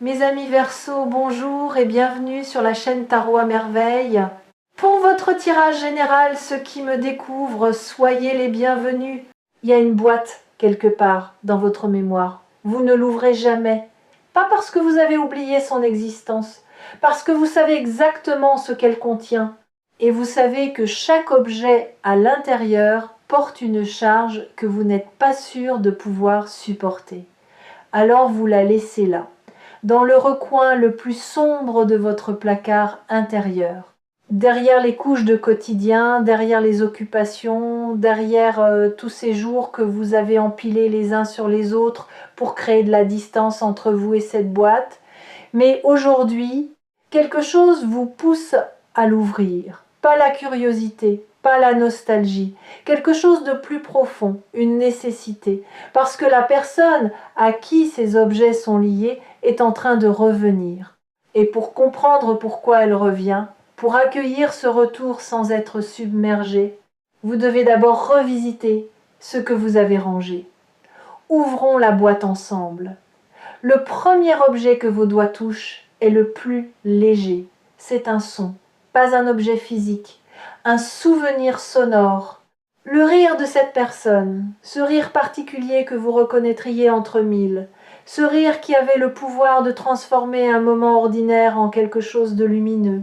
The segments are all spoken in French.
Mes amis Verseaux, bonjour et bienvenue sur la chaîne Tarot à Merveille. Pour votre tirage général, ceux qui me découvrent, soyez les bienvenus. Il y a une boîte quelque part dans votre mémoire. Vous ne l'ouvrez jamais. Pas parce que vous avez oublié son existence, parce que vous savez exactement ce qu'elle contient. Et vous savez que chaque objet à l'intérieur porte une charge que vous n'êtes pas sûr de pouvoir supporter. Alors vous la laissez là, dans le recoin le plus sombre de votre placard intérieur. Derrière les couches de quotidien, derrière les occupations, derrière tous ces jours que vous avez empilés les uns sur les autres pour créer de la distance entre vous et cette boîte. Mais aujourd'hui, quelque chose vous pousse à l'ouvrir. Pas la curiosité, pas la nostalgie. Quelque chose de plus profond, une nécessité. Parce que la personne à qui ces objets sont liés est en train de revenir. Et pour comprendre pourquoi elle revient, pour accueillir ce retour sans être submergé, vous devez d'abord revisiter ce que vous avez rangé. Ouvrons la boîte ensemble. Le premier objet que vos doigts touchent est le plus léger. C'est un son, pas un objet physique, un souvenir sonore. Le rire de cette personne, ce rire particulier que vous reconnaîtriez entre mille, ce rire qui avait le pouvoir de transformer un moment ordinaire en quelque chose de lumineux.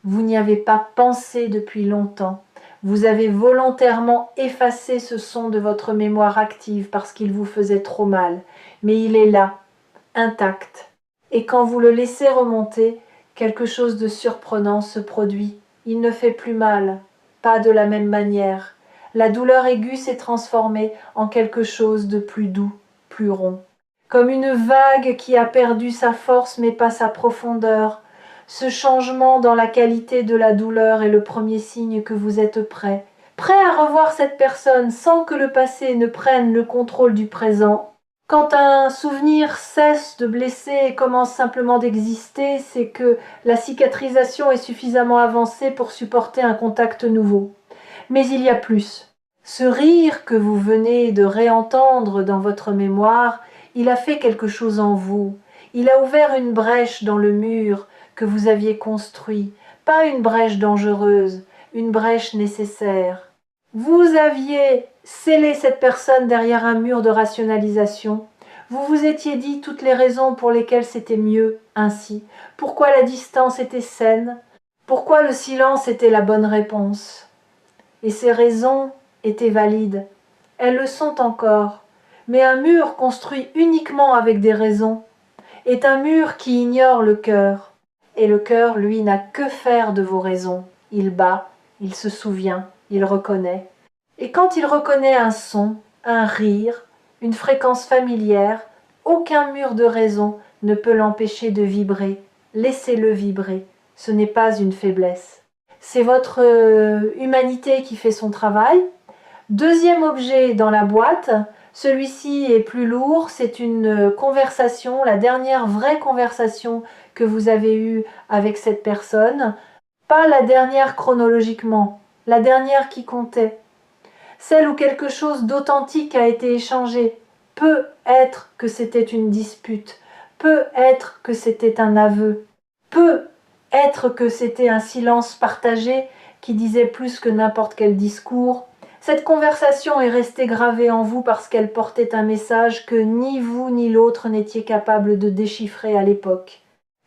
Vous n'y avez pas pensé depuis longtemps. Vous avez volontairement effacé ce son de votre mémoire active parce qu'il vous faisait trop mal. Mais il est là, intact. Et quand vous le laissez remonter, quelque chose de surprenant se produit. Il ne fait plus mal, pas de la même manière. La douleur aiguë s'est transformée en quelque chose de plus doux, plus rond. Comme une vague qui a perdu sa force mais pas sa profondeur. Ce changement dans la qualité de la douleur est le premier signe que vous êtes prêt. Prêt à revoir cette personne sans que le passé ne prenne le contrôle du présent. Quand un souvenir cesse de blesser et commence simplement d'exister, c'est que la cicatrisation est suffisamment avancée pour supporter un contact nouveau. Mais il y a plus. Ce rire que vous venez de réentendre dans votre mémoire, il a fait quelque chose en vous. Il a ouvert une brèche dans le mur que vous aviez construit. Pas une brèche dangereuse, une brèche nécessaire. Vous aviez scellé cette personne derrière un mur de rationalisation. Vous vous étiez dit toutes les raisons pour lesquelles c'était mieux ainsi. Pourquoi la distance était saine. Pourquoi le silence était la bonne réponse. Et ces raisons étaient valides. Elles le sont encore. Mais un mur construit uniquement avec des raisons est un mur qui ignore le cœur. Et le cœur, lui, n'a que faire de vos raisons. Il bat, il se souvient, il reconnaît. Et quand il reconnaît un son, un rire, une fréquence familière, aucun mur de raison ne peut l'empêcher de vibrer. Laissez-le vibrer. Ce n'est pas une faiblesse. C'est votre humanité qui fait son travail. Deuxième objet dans la boîte, celui-ci est plus lourd, c'est une conversation, la dernière vraie conversation que vous avez eue avec cette personne. Pas la dernière chronologiquement, la dernière qui comptait. Celle où quelque chose d'authentique a été échangé. Peut être que c'était une dispute, peut être que c'était un aveu, peut être que c'était un silence partagé qui disait plus que n'importe quel discours. Cette conversation est restée gravée en vous parce qu'elle portait un message que ni vous ni l'autre n'étiez capable de déchiffrer à l'époque.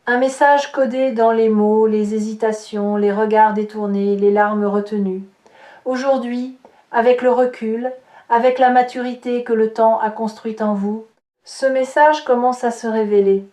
Un message codé dans les mots, les hésitations, les regards détournés, les larmes retenues. Aujourd'hui, avec le recul, avec la maturité que le temps a construite en vous, ce message commence à se révéler.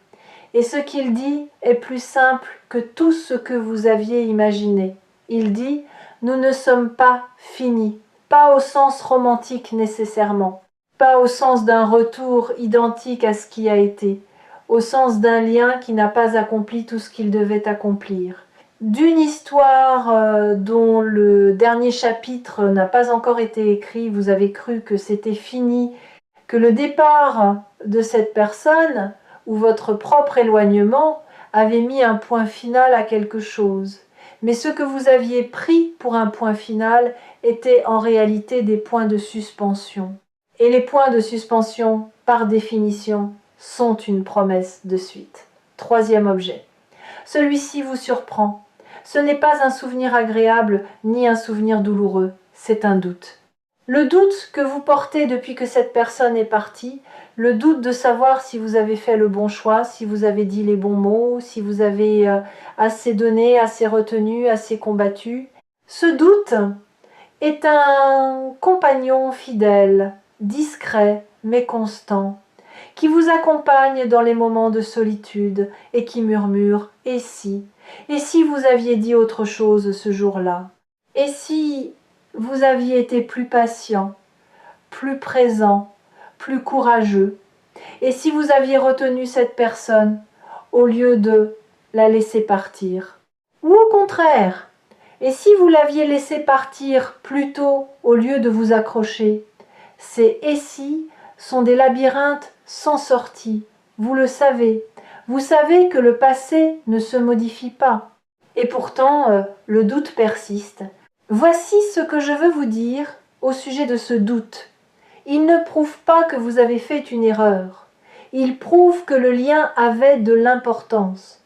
Et ce qu'il dit est plus simple que tout ce que vous aviez imaginé. Il dit « Nous ne sommes pas finis ». Pas au sens romantique nécessairement, pas au sens d'un retour identique à ce qui a été, au sens d'un lien qui n'a pas accompli tout ce qu'il devait accomplir. D'une histoire dont le dernier chapitre n'a pas encore été écrit, vous avez cru que c'était fini, que le départ de cette personne ou votre propre éloignement avait mis un point final à quelque chose. Mais ce que vous aviez pris pour un point final étaient en réalité des points de suspension. Et les points de suspension, par définition, sont une promesse de suite. Troisième objet. Celui-ci vous surprend. Ce n'est pas un souvenir agréable ni un souvenir douloureux, c'est un doute. Le doute que vous portez depuis que cette personne est partie, le doute de savoir si vous avez fait le bon choix, si vous avez dit les bons mots, si vous avez assez donné, assez retenu, assez combattu. Ce doute est un compagnon fidèle, discret mais constant, qui vous accompagne dans les moments de solitude et qui murmure « et si vous aviez dit autre chose ce jour-là? Et si vous aviez été plus patient, plus présent, plus courageux? Et si vous aviez retenu cette personne au lieu de la laisser partir? Ou au contraire, et si vous l'aviez laissée partir plus tôt au lieu de vous accrocher? Ces « et si » sont des labyrinthes sans sortie. Vous le savez. Vous savez que le passé ne se modifie pas. Et pourtant, le doute persiste. Voici ce que je veux vous dire au sujet de ce doute. Il ne prouve pas que vous avez fait une erreur. Il prouve que le lien avait de l'importance.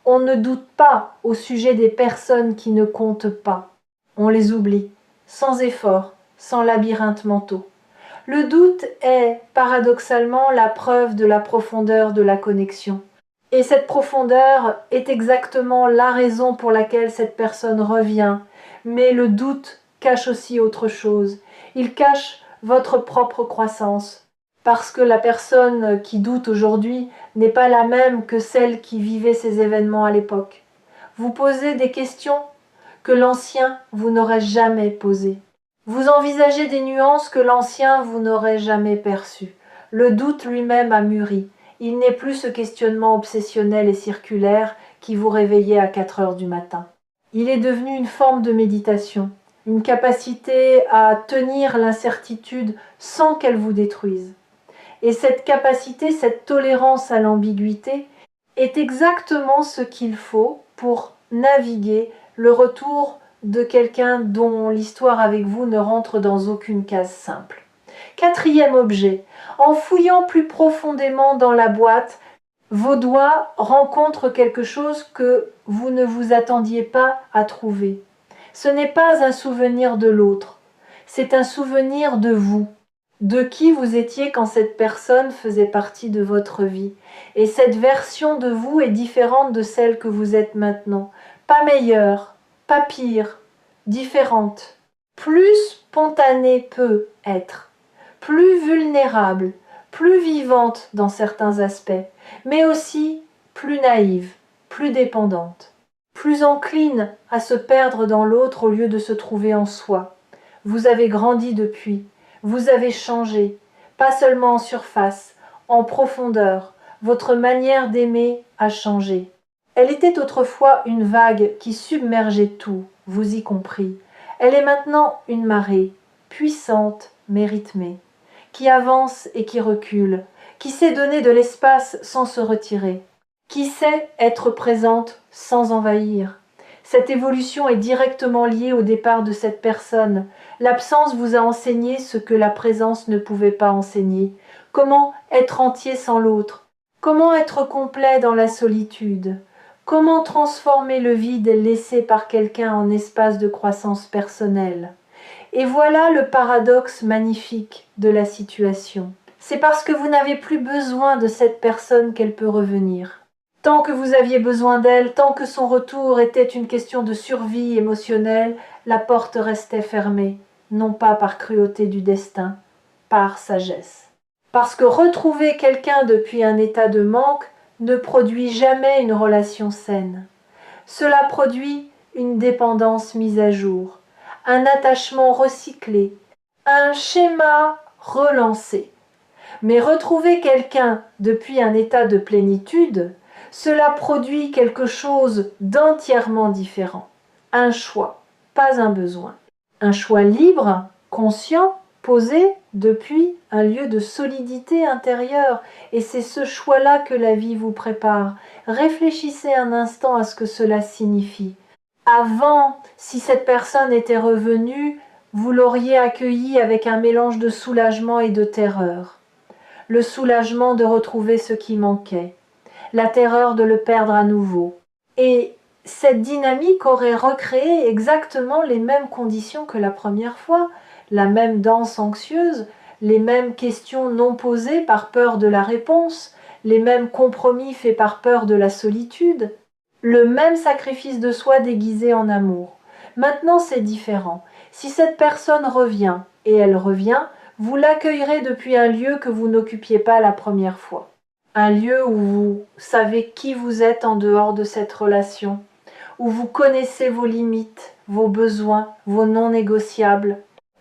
On ne doute pas au sujet des personnes qui ne comptent pas. On les oublie, sans effort, sans labyrinthe mentaux. Le doute est, paradoxalement, la preuve de la profondeur de la connexion. Et cette profondeur est exactement la raison pour laquelle cette personne revient. Mais le doute cache aussi autre chose. Il cache votre propre croissance. Parce que la personne qui doute aujourd'hui n'est pas la même que celle qui vivait ces événements à l'époque. Vous posez des questions que l'ancien vous n'aurait jamais posées. Vous envisagez des nuances que l'ancien vous n'aurait jamais perçues. Le doute lui-même a mûri. Il n'est plus ce questionnement obsessionnel et circulaire qui vous réveillait à 4 heures du matin. Il est devenu une forme de méditation, une capacité à tenir l'incertitude sans qu'elle vous détruise. Et cette capacité, cette tolérance à l'ambiguïté est exactement ce qu'il faut pour naviguer le retour de quelqu'un dont l'histoire avec vous ne rentre dans aucune case simple. Quatrième objet, en fouillant plus profondément dans la boîte, vos doigts rencontrent quelque chose que vous ne vous attendiez pas à trouver. Ce n'est pas un souvenir de l'autre, c'est un souvenir de vous, de qui vous étiez quand cette personne faisait partie de votre vie. Et cette version de vous est différente de celle que vous êtes maintenant. Pas meilleure, pas pire, différente. Plus spontanée peut être, plus vulnérable, plus vivante dans certains aspects, mais aussi plus naïve, plus dépendante, plus encline à se perdre dans l'autre au lieu de se trouver en soi. Vous avez grandi depuis, vous avez changé, pas seulement en surface, en profondeur, votre manière d'aimer a changé. Elle était autrefois une vague qui submergeait tout, vous y compris. Elle est maintenant une marée, puissante mais rythmée, qui avance et qui recule, qui sait donner de l'espace sans se retirer, qui sait être présente sans envahir. Cette évolution est directement liée au départ de cette personne. L'absence vous a enseigné ce que la présence ne pouvait pas enseigner. Comment être entier sans l'autre? Comment être complet dans la solitude? Comment transformer le vide laissé par quelqu'un en espace de croissance personnelle? Et voilà le paradoxe magnifique de la situation. C'est parce que vous n'avez plus besoin de cette personne qu'elle peut revenir. Tant que vous aviez besoin d'elle, tant que son retour était une question de survie émotionnelle, la porte restait fermée, non pas par cruauté du destin, par sagesse. Parce que retrouver quelqu'un depuis un état de manque ne produit jamais une relation saine. Cela produit une dépendance mise à jour, un attachement recyclé, un schéma relancé. Mais retrouver quelqu'un depuis un état de plénitude, cela produit quelque chose d'entièrement différent. Un choix, pas un besoin. Un choix libre, conscient, posé depuis un lieu de solidité intérieure. Et c'est ce choix-là que la vie vous prépare. Réfléchissez un instant à ce que cela signifie. Avant, si cette personne était revenue, vous l'auriez accueillie avec un mélange de soulagement et de terreur. Le soulagement de retrouver ce qui manquait, la terreur de le perdre à nouveau. Et cette dynamique aurait recréé exactement les mêmes conditions que la première fois, la même danse anxieuse, les mêmes questions non posées par peur de la réponse, les mêmes compromis faits par peur de la solitude, le même sacrifice de soi déguisé en amour. Maintenant, c'est différent. Si cette personne revient, et elle revient, vous l'accueillerez depuis un lieu que vous n'occupiez pas la première fois. Un lieu où vous savez qui vous êtes en dehors de cette relation, où vous connaissez vos limites, vos besoins, vos non négociables,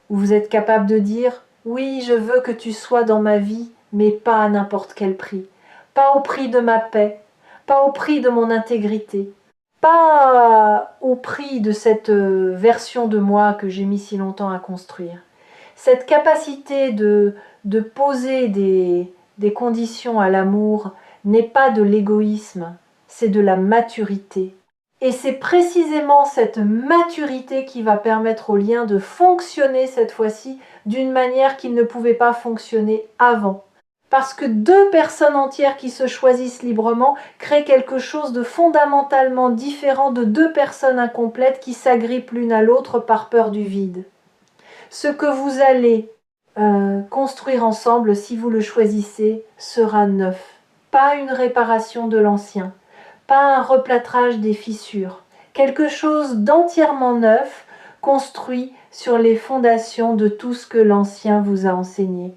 où vous êtes capable de dire « Oui, je veux que tu sois dans ma vie, mais pas à n'importe quel prix. Pas au prix de ma paix, pas au prix de mon intégrité, pas au prix de cette version de moi que j'ai mis si longtemps à construire. » Cette capacité de poser des conditions à l'amour n'est pas de l'égoïsme, c'est de la maturité. Et c'est précisément cette maturité qui va permettre au lien de fonctionner cette fois-ci d'une manière qu'il ne pouvait pas fonctionner avant. Parce que deux personnes entières qui se choisissent librement créent quelque chose de fondamentalement différent de deux personnes incomplètes qui s'agrippent l'une à l'autre par peur du vide. Ce que vous allez construire ensemble, si vous le choisissez, sera neuf. Pas une réparation de l'ancien, pas un replâtrage des fissures. Quelque chose d'entièrement neuf, construit sur les fondations de tout ce que l'ancien vous a enseigné.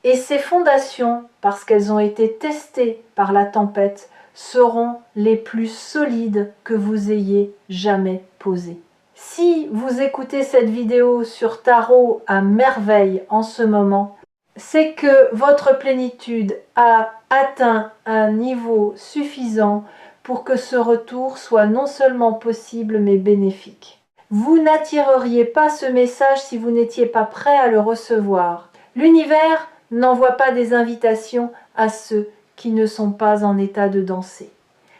Et ces fondations, parce qu'elles ont été testées par la tempête, seront les plus solides que vous ayez jamais posées. Si vous écoutez cette vidéo sur Tarot à merveille en ce moment, c'est que votre plénitude a atteint un niveau suffisant pour que ce retour soit non seulement possible mais bénéfique. Vous n'attireriez pas ce message si vous n'étiez pas prêt à le recevoir. L'univers n'envoie pas des invitations à ceux qui ne sont pas en état de danser.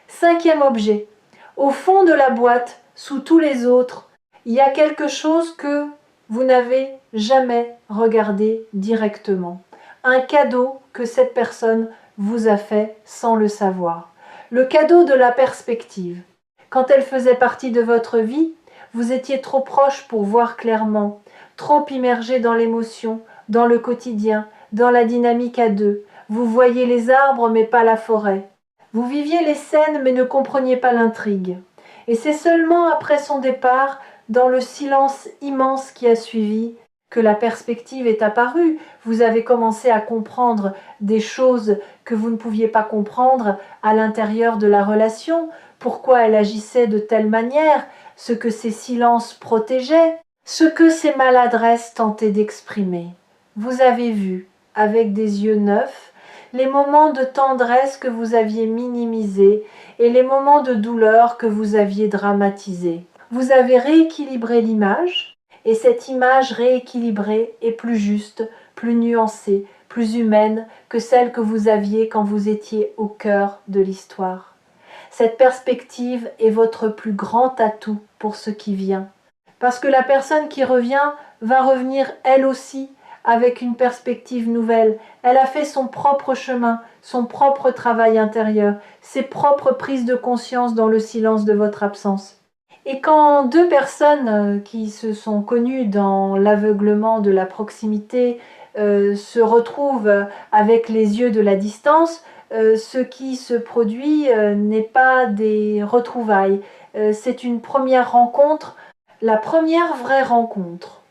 Cinquième objet. Au fond de la boîte, sous tous les autres, il y a quelque chose que vous n'avez jamais regardé directement. Un cadeau que cette personne vous a fait sans le savoir. Le cadeau de la perspective. Quand elle faisait partie de votre vie, vous étiez trop proche pour voir clairement, trop immergé dans l'émotion, dans le quotidien, dans la dynamique à deux. Vous voyiez les arbres mais pas la forêt. Vous viviez les scènes mais ne compreniez pas l'intrigue. Et c'est seulement après son départ, dans le silence immense qui a suivi, que la perspective est apparue. Vous avez commencé à comprendre des choses que vous ne pouviez pas comprendre à l'intérieur de la relation, pourquoi elle agissait de telle manière, ce que ces silences protégeaient, ce que ces maladresses tentaient d'exprimer. Vous avez vu, avec des yeux neufs, les moments de tendresse que vous aviez minimisés et les moments de douleur que vous aviez dramatisés. Vous avez rééquilibré l'image, et cette image rééquilibrée est plus juste, plus nuancée, plus humaine que celle que vous aviez quand vous étiez au cœur de l'histoire. Cette perspective est votre plus grand atout pour ce qui vient. Parce que la personne qui revient va revenir elle aussi avec une perspective nouvelle. Elle a fait son propre chemin, son propre travail intérieur, ses propres prises de conscience dans le silence de votre absence. Et quand deux personnes qui se sont connues dans l'aveuglement de la proximité se retrouvent avec les yeux de la distance, ce qui se produit n'est pas des retrouvailles. C'est une première rencontre, la première vraie rencontre.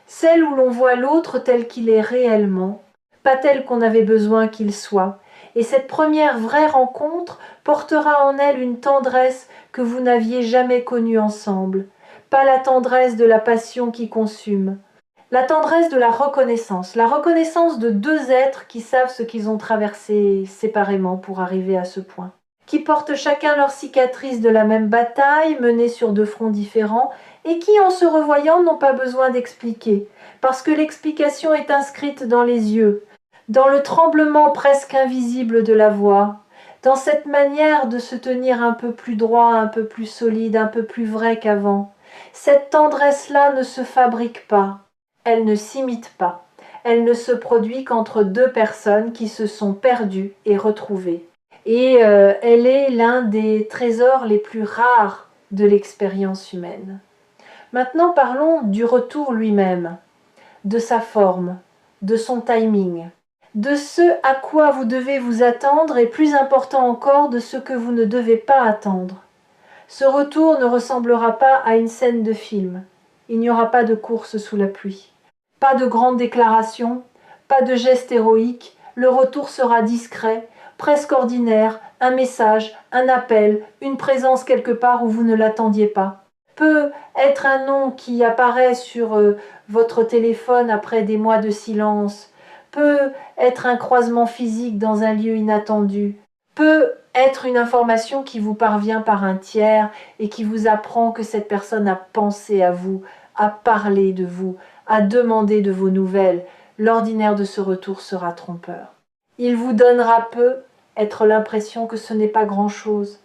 Celle où l'on voit l'autre tel qu'il est réellement, pas tel qu'on avait besoin qu'il soit. Et cette première vraie rencontre portera en elle une tendresse que vous n'aviez jamais connue ensemble. Pas la tendresse de la passion qui consume. La tendresse de la reconnaissance de deux êtres qui savent ce qu'ils ont traversé séparément pour arriver à ce point. Qui portent chacun leur cicatrice de la même bataille, menée sur deux fronts différents, et qui, en se revoyant, n'ont pas besoin d'expliquer, parce que l'explication est inscrite dans les yeux, dans le tremblement presque invisible de la voix, dans cette manière de se tenir un peu plus droit, un peu plus solide, un peu plus vrai qu'avant. Cette tendresse-là ne se fabrique pas, elle ne s'imite pas, elle ne se produit qu'entre deux personnes qui se sont perdues et retrouvées. et elle est l'un des trésors les plus rares de l'expérience humaine. Maintenant parlons du retour lui-même, de sa forme, de son timing, de ce à quoi vous devez vous attendre et plus important encore de ce que vous ne devez pas attendre. Ce retour ne ressemblera pas à une scène de film. Il n'y aura pas de course sous la pluie, pas de grandes déclarations, pas de gestes héroïques. Le retour sera discret, presque ordinaire, un message, un appel, une présence quelque part où vous ne l'attendiez pas. Peut être un nom qui apparaît sur votre téléphone après des mois de silence, peut être un croisement physique dans un lieu inattendu, peut être une information qui vous parvient par un tiers et qui vous apprend que cette personne a pensé à vous, a parlé de vous, a demandé de vos nouvelles. L'ordinaire de ce retour sera trompeur. Il vous donnera peut être l'impression que ce n'est pas grand-chose,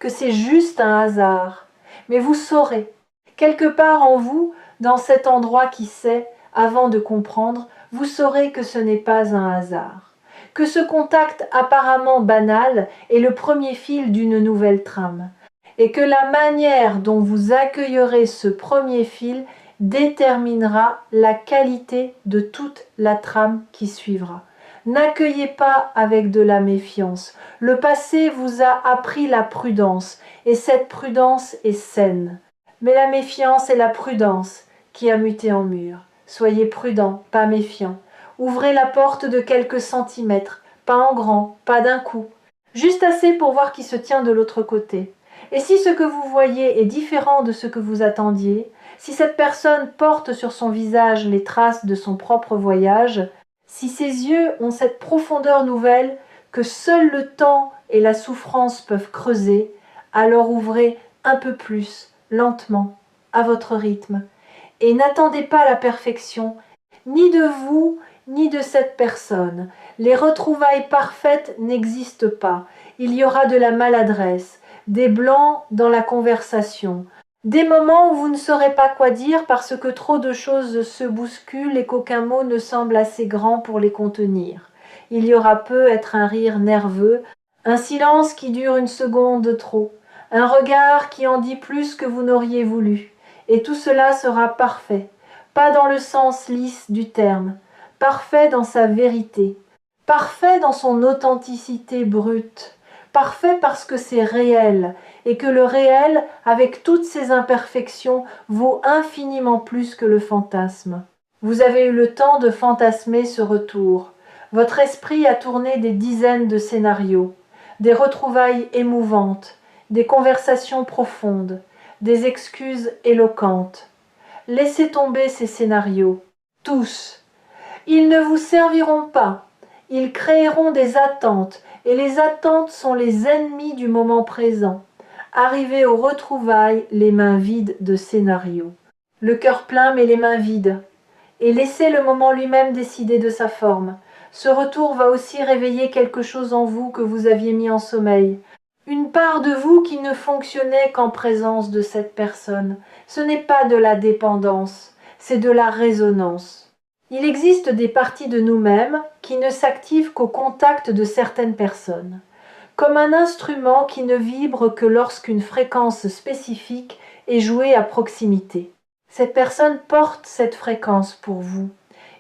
que c'est juste un hasard. Mais vous saurez, quelque part en vous, dans cet endroit qui sait, avant de comprendre, vous saurez que ce n'est pas un hasard, que ce contact apparemment banal est le premier fil d'une nouvelle trame, et que la manière dont vous accueillerez ce premier fil déterminera la qualité de toute la trame qui suivra. N'accueillez pas avec de la méfiance. Le passé vous a appris la prudence, et cette prudence est saine. Mais la méfiance est la prudence qui a muté en mur. Soyez prudent, pas méfiant. Ouvrez la porte de quelques centimètres, pas en grand, pas d'un coup. Juste assez pour voir qui se tient de l'autre côté. Et si ce que vous voyez est différent de ce que vous attendiez, si cette personne porte sur son visage les traces de son propre voyage, si ses yeux ont cette profondeur nouvelle que seul le temps et la souffrance peuvent creuser, alors ouvrez un peu plus, lentement, à votre rythme. Et n'attendez pas la perfection, ni de vous, ni de cette personne. Les retrouvailles parfaites n'existent pas. Il y aura de la maladresse, des blancs dans la conversation, des moments où vous ne saurez pas quoi dire parce que trop de choses se bousculent et qu'aucun mot ne semble assez grand pour les contenir. Il y aura peut-être un rire nerveux, un silence qui dure une seconde trop, un regard qui en dit plus que vous n'auriez voulu. Et tout cela sera parfait, pas dans le sens lisse du terme, parfait dans sa vérité, parfait dans son authenticité brute, parfait parce que c'est réel, et que le réel, avec toutes ses imperfections, vaut infiniment plus que le fantasme. Vous avez eu le temps de fantasmer ce retour. Votre esprit a tourné des dizaines de scénarios, des retrouvailles émouvantes, des conversations profondes, des excuses éloquentes. Laissez tomber ces scénarios, tous. Ils ne vous serviront pas. Ils créeront des attentes, et les attentes sont les ennemis du moment présent. Arrivez aux retrouvailles les mains vides de scénarios. Le cœur plein mais les mains vides. Et laissez le moment lui-même décider de sa forme. Ce retour va aussi réveiller quelque chose en vous que vous aviez mis en sommeil. Une part de vous qui ne fonctionnait qu'en présence de cette personne. Ce n'est pas de la dépendance, c'est de la résonance. Il existe des parties de nous-mêmes qui ne s'activent qu'au contact de certaines personnes, comme un instrument qui ne vibre que lorsqu'une fréquence spécifique est jouée à proximité. Cette personne porte cette fréquence pour vous,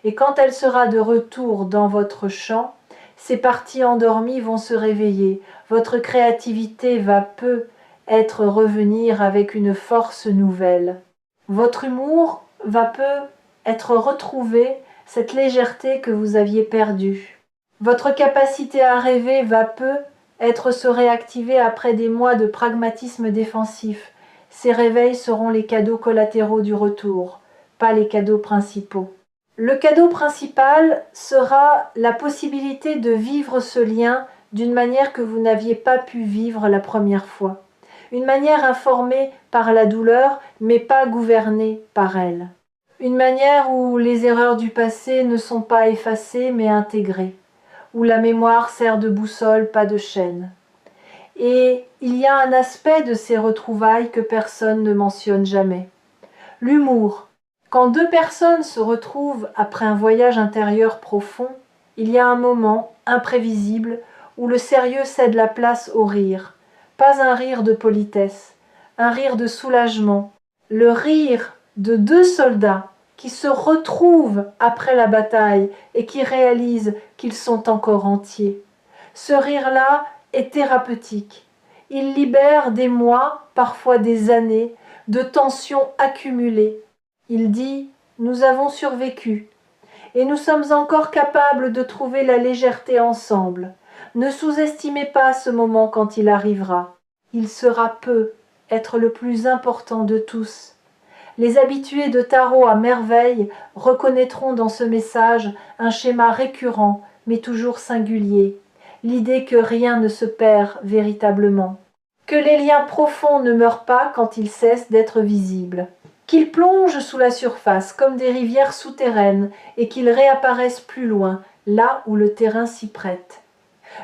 et quand elle sera de retour dans votre champ, ces parties endormies vont se réveiller, votre créativité va peu être revenir avec une force nouvelle. Votre humour va peu être retrouvé, cette légèreté que vous aviez perdue. Votre capacité à rêver va peu être se réactiver après des mois de pragmatisme défensif. Ces réveils seront les cadeaux collatéraux du retour, pas les cadeaux principaux. Le cadeau principal sera la possibilité de vivre ce lien d'une manière que vous n'aviez pas pu vivre la première fois. Une manière informée par la douleur, mais pas gouvernée par elle. Une manière où les erreurs du passé ne sont pas effacées, mais intégrées. Où la mémoire sert de boussole, pas de chaîne. Et il y a un aspect de ces retrouvailles que personne ne mentionne jamais. L'humour. Quand deux personnes se retrouvent après un voyage intérieur profond, il y a un moment imprévisible où le sérieux cède la place au rire. Pas un rire de politesse, un rire de soulagement, le rire de deux soldats qui se retrouvent après la bataille et qui réalisent qu'ils sont encore entiers. Ce rire-là est thérapeutique. Il libère des mois, parfois des années, de tensions accumulées. Il dit « Nous avons survécu et nous sommes encore capables de trouver la légèreté ensemble. Ne sous-estimez pas ce moment quand il arrivera. Il sera peu, être le plus important de tous. » Les habitués de tarot à merveille reconnaîtront dans ce message un schéma récurrent, mais toujours singulier. L'idée que rien ne se perd véritablement. Que les liens profonds ne meurent pas quand ils cessent d'être visibles. Qu'ils plongent sous la surface comme des rivières souterraines et qu'ils réapparaissent plus loin, là où le terrain s'y prête.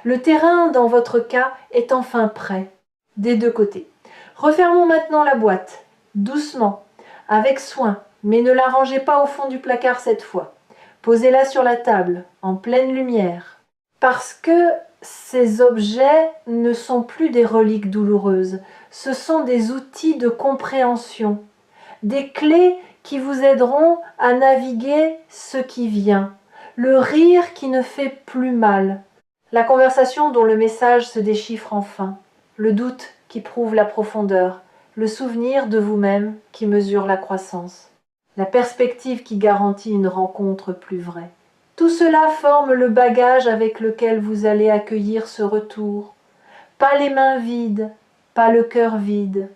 Le terrain, dans votre cas, est enfin prêt, des deux côtés. Refermons maintenant la boîte, doucement, avec soin, mais ne la rangez pas au fond du placard cette fois. Posez-la sur la table, en pleine lumière. Parce que ces objets ne sont plus des reliques douloureuses, ce sont des outils de compréhension, des clés qui vous aideront à naviguer ce qui vient, le rire qui ne fait plus mal, la conversation dont le message se déchiffre enfin, le doute qui prouve la profondeur, le souvenir de vous-même qui mesure la croissance, la perspective qui garantit une rencontre plus vraie. Tout cela forme le bagage avec lequel vous allez accueillir ce retour. Pas les mains vides, pas le cœur vide.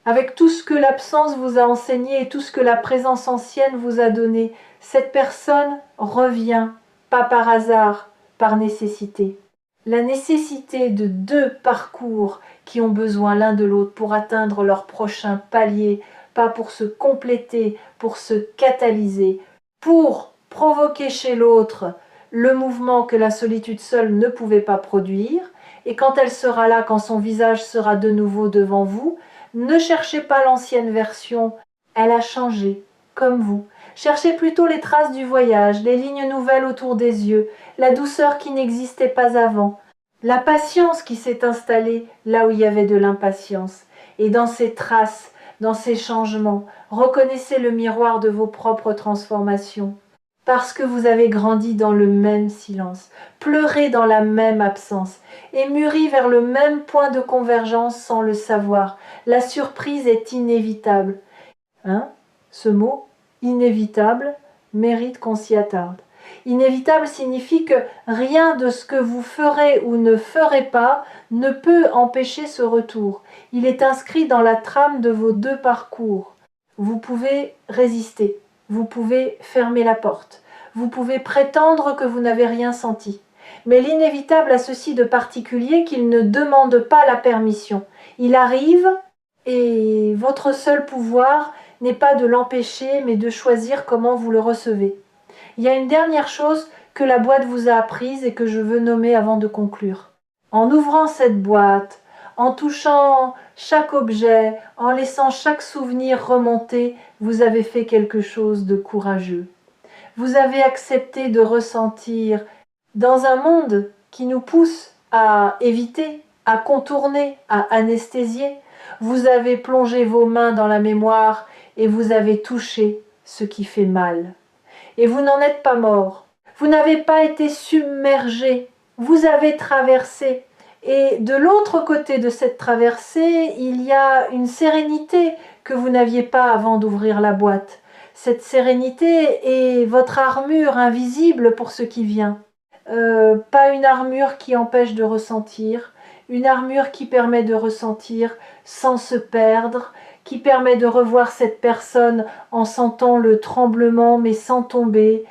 Avec tout ce que l'absence vous a enseigné et tout ce que la présence ancienne vous a donné, cette personne revient, pas par hasard, par nécessité. La nécessité de deux parcours qui ont besoin l'un de l'autre pour atteindre leur prochain palier, pas pour se compléter, pour se catalyser, pour provoquer chez l'autre le mouvement que la solitude seule ne pouvait pas produire, et quand elle sera là, quand son visage sera de nouveau devant vous, ne cherchez pas l'ancienne version, elle a changé, comme vous. Cherchez plutôt les traces du voyage, les lignes nouvelles autour des yeux, la douceur qui n'existait pas avant, la patience qui s'est installée là où il y avait de l'impatience. Et dans ces traces, dans ces changements, reconnaissez le miroir de vos propres transformations. Parce que vous avez grandi dans le même silence, pleuré dans la même absence, et mûri vers le même point de convergence sans le savoir. La surprise est inévitable. Ce mot, inévitable, mérite qu'on s'y attarde. Inévitable signifie que rien de ce que vous ferez ou ne ferez pas ne peut empêcher ce retour. Il est inscrit dans la trame de vos deux parcours. Vous pouvez résister, vous pouvez fermer la porte, vous pouvez prétendre que vous n'avez rien senti. Mais l'inévitable a ceci de particulier qu'il ne demande pas la permission. Il arrive et votre seul pouvoir n'est pas de l'empêcher, mais de choisir comment vous le recevez. Il y a une dernière chose que la boîte vous a apprise et que je veux nommer avant de conclure. En ouvrant cette boîte, en touchant chaque objet, en laissant chaque souvenir remonter, vous avez fait quelque chose de courageux. Vous avez accepté de ressentir, dans un monde qui nous pousse à éviter, à contourner, à anesthésier, vous avez plongé vos mains dans la mémoire et vous avez touché ce qui fait mal. Et vous n'en êtes pas mort. Vous n'avez pas été submergé. Vous avez traversé. Et de l'autre côté de cette traversée, il y a une sérénité que vous n'aviez pas avant d'ouvrir la boîte. Cette sérénité est votre armure invisible pour ce qui vient. Pas une armure qui empêche de ressentir, une armure qui permet de ressentir sans se perdre, qui permet de revoir cette personne en sentant le tremblement mais sans tomber,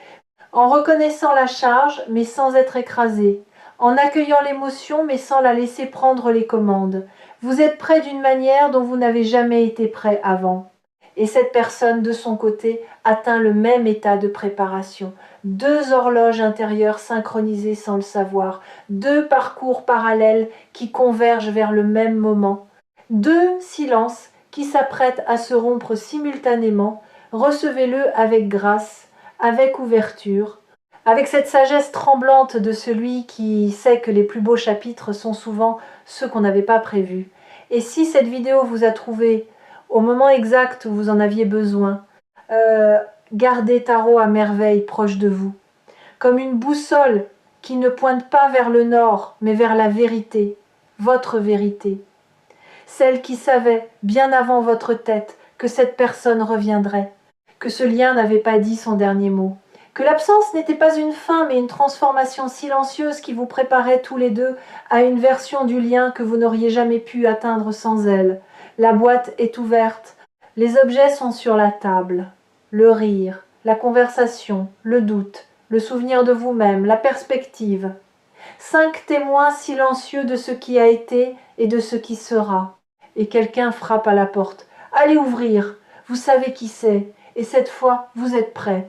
en reconnaissant la charge mais sans être écrasé, en accueillant l'émotion mais sans la laisser prendre les commandes. Vous êtes prêt d'une manière dont vous n'avez jamais été prêt avant. Et cette personne, de son côté, atteint le même état de préparation. Deux horloges intérieures synchronisées sans le savoir, deux parcours parallèles qui convergent vers le même moment, deux silences qui s'apprêtent à se rompre simultanément. Recevez-le avec grâce, avec ouverture, avec cette sagesse tremblante de celui qui sait que les plus beaux chapitres sont souvent ceux qu'on n'avait pas prévus. Et si cette vidéo vous a trouvé au moment exact où vous en aviez besoin, gardez Tarot à merveille proche de vous, comme une boussole qui ne pointe pas vers le nord, mais vers la vérité, votre vérité. Celle qui savait, bien avant votre tête, que cette personne reviendrait, que ce lien n'avait pas dit son dernier mot, que l'absence n'était pas une fin, mais une transformation silencieuse qui vous préparait tous les deux à une version du lien que vous n'auriez jamais pu atteindre sans elle. La boîte est ouverte, les objets sont sur la table. Le rire, la conversation, le doute, le souvenir de vous-même, la perspective. 5 témoins silencieux de ce qui a été et de ce qui sera. Et quelqu'un frappe à la porte. Allez ouvrir, vous savez qui c'est, et cette fois, vous êtes prêts.